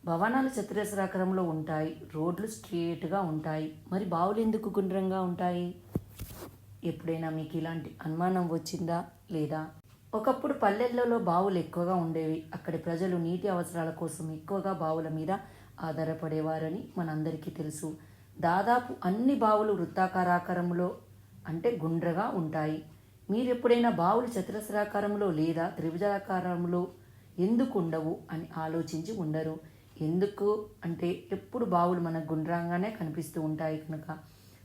భవనాలు చతురస్రాకారంలో ఉంటాయి. రోడ్లు స్ట్రెయిట్‌గా ఉంటాయి. మరి బావులు ఎందుకు గుండ్రంగా ఉంటాయి? ఎప్పుడైనా మీకు ఇలాంటి అనుమానం వచ్చిందా? లేదా? ఒకప్పుడు పల్లెలలో బావులు ఎక్కువగా ఉండేవి. అక్కడి ప్రజలు నీటి అవసరాల కోసం ఎక్కువగా బావుల మీద ఆధారపడేవారని మనందరికీ తెలుసు. దాదాపు అన్ని బావులు వృత్తాకారాకారంలో అంటే గుండ్రగా ఉంటాయి. మీరు ఎప్పుడైనా బావులు చతురస్రాకారంలో లేదా త్రిభుజాకారంలో ఎందుకు ఉండవు అని ఆలోచించి ఉండరు. ఎందుకు అంటే ఎప్పుడు బావులు మనకు గుండ్రంగానే కనిపిస్తూ ఉంటాయి కనుక.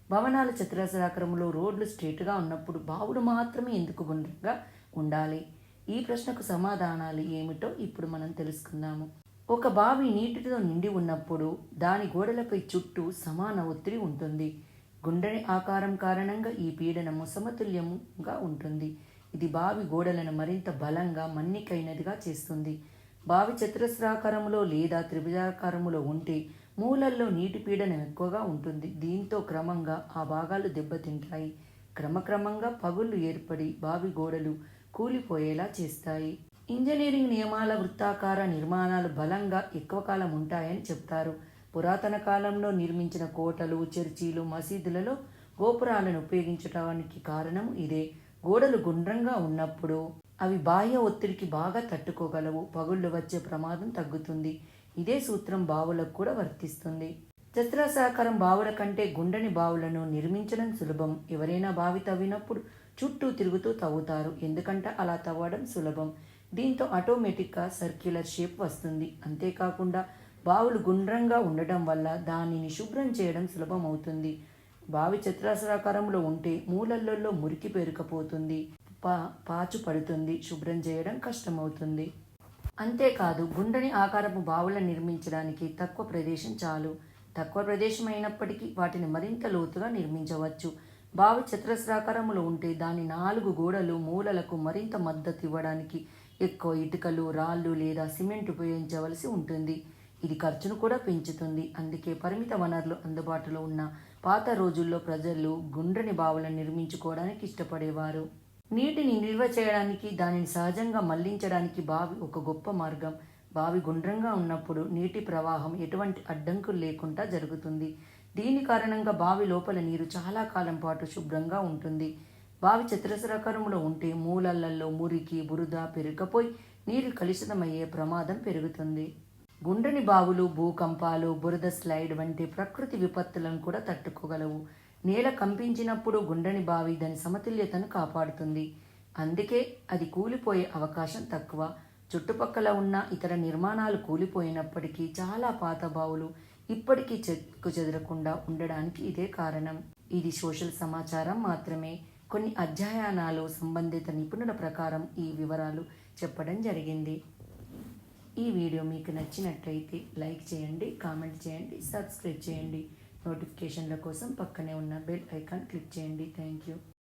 భవనాలు చతురస్రాకారంలో రోడ్లు స్ట్రెయిట్‌గా ఉన్నప్పుడు బావులు మాత్రమే ఎందుకు గుండ్రంగా ఉండాలి? ఈ ప్రశ్నకు సమాధానాలు ఏమిటో ఇప్పుడు మనం తెలుసుకుందాము. ఒక బావి నీటితో నిండి ఉన్నప్పుడు దాని గోడలపై చుట్టూ సమాన ఒత్తిడి ఉంటుంది. గుండ్రని ఆకారం కారణంగా ఈ పీడనము సమతుల్యంగా ఉంటుంది. ఇది బావి గోడలను మరింత బలంగా మన్నికైనదిగా చేస్తుంది. బావి చతురస్రాకారంలో లేదా త్రిభుజాకారంలో ఉంటే మూలల్లో నీటి పీడనం ఎక్కువగా ఉంటుంది. దీంతో క్రమంగా ఆ భాగాలు దెబ్బతింటాయి. క్రమక్రమంగా పగుళ్లు ఏర్పడి బావి గోడలు కూలిపోయేలా చేస్తాయి. ఇంజనీరింగ్ నియమాల వృత్తాకార నిర్మాణాలు బలంగా ఎక్కువ కాలం ఉంటాయని చెప్తారు. పురాతన కాలంలో నిర్మించిన కోటలు, చర్చిలు, మసీదులలో గోపురాలను ఉపయోగించడానికి కారణం ఇదే. గోడలు గుండ్రంగా ఉన్నప్పుడు అవి బాహ్య ఒత్తిడికి బాగా తట్టుకోగలవు. పగుళ్లు వచ్చే ప్రమాదం తగ్గుతుంది. ఇదే సూత్రం బావులకు కూడా వర్తిస్తుంది. చతురస్రాకారం బావుల కంటే గుండ్రని బావులను నిర్మించడం సులభం. ఎవరైనా బావి తవ్వినప్పుడు చుట్టూ తిరుగుతూ తవ్వుతారు. ఎందుకంటే అలా తవ్వడం సులభం. దీంతో ఆటోమేటిక్గా సర్క్యులర్ షేప్ వస్తుంది. అంతేకాకుండా బావులు గుండ్రంగా ఉండడం వల్ల దానిని శుభ్రం చేయడం సులభం అవుతుంది. బావి చతురస్రాకారంలో ఉంటే మూలల్లో మురికి పేరుకుపోతుంది, పాచు పడుతుంది, శుభ్రం చేయడం కష్టమవుతుంది. అంతేకాదు గుండ్రని ఆకారపు బావులను నిర్మించడానికి తక్కువ ప్రదేశం చాలు. తక్కువ ప్రదేశం అయినప్పటికీ వాటిని మరింత లోతుగా నిర్మించవచ్చు. బావి చతురస్రాకారంలో ఉంటే దాని 4 గోడలు మూలలకు మరింత మద్దతు ఇవ్వడానికి ఎక్కువ ఇటుకలు, రాళ్ళు లేదా సిమెంట్ ఉపయోగించవలసి ఉంటుంది. ఇది ఖర్చును కూడా పెంచుతుంది. అందుకే పరిమిత వనరులు అందుబాటులో ఉన్న పాత రోజుల్లో ప్రజలు గుండ్రని బావులను నిర్మించుకోవడానికి ఇష్టపడేవారు. నీటిని నిల్వ చేయడానికి, దానిని సహజంగా మళ్లించడానికి బావి ఒక గొప్ప మార్గం. బావి గుండ్రంగా ఉన్నప్పుడు నీటి ప్రవాహం ఎటువంటి అడ్డంకులు లేకుండా జరుగుతుంది. దీని కారణంగా బావి లోపల నీరు చాలా కాలం పాటు శుభ్రంగా ఉంటుంది. బావి చతురస్రాకారంలో ఉంటే మూలలలో మురికి, బురద పెరుగపోయి నీరు కలుషితమయ్యే ప్రమాదం పెరుగుతుంది. గుండ్రని బావులు భూకంపాలు, బురద స్లైడ్ వంటి ప్రకృతి విపత్తులను కూడా తట్టుకోగలవు. నేల కంపించినప్పుడు గుండ్రని బావి దాని సమతుల్యతను కాపాడుతుంది. అందుకే అది కూలిపోయే అవకాశం తక్కువ. చుట్టుపక్కల ఉన్న ఇతర నిర్మాణాలు కూలిపోయినప్పటికీ చాలా పాత బావులు ఇప్పటికీ చెక్కు చెదరకుండా ఉండడానికి ఇదే కారణం. ఇది సోషల్ సమాచారం మాత్రమే. కొన్ని అధ్యయనాలు సంబంధిత నిపుణుల ప్రకారం ఈ వివరాలు చెప్పడం జరిగింది. ఈ వీడియో మీకు నచ్చినట్లయితే లైక్ చేయండి, కామెంట్ చేయండి, సబ్స్క్రైబ్ చేయండి. నోటిఫికేషన్ల కోసం పక్కనే ఉన్న బెల్ ఐకాన్ క్లిక్ చేయండి. Thank you.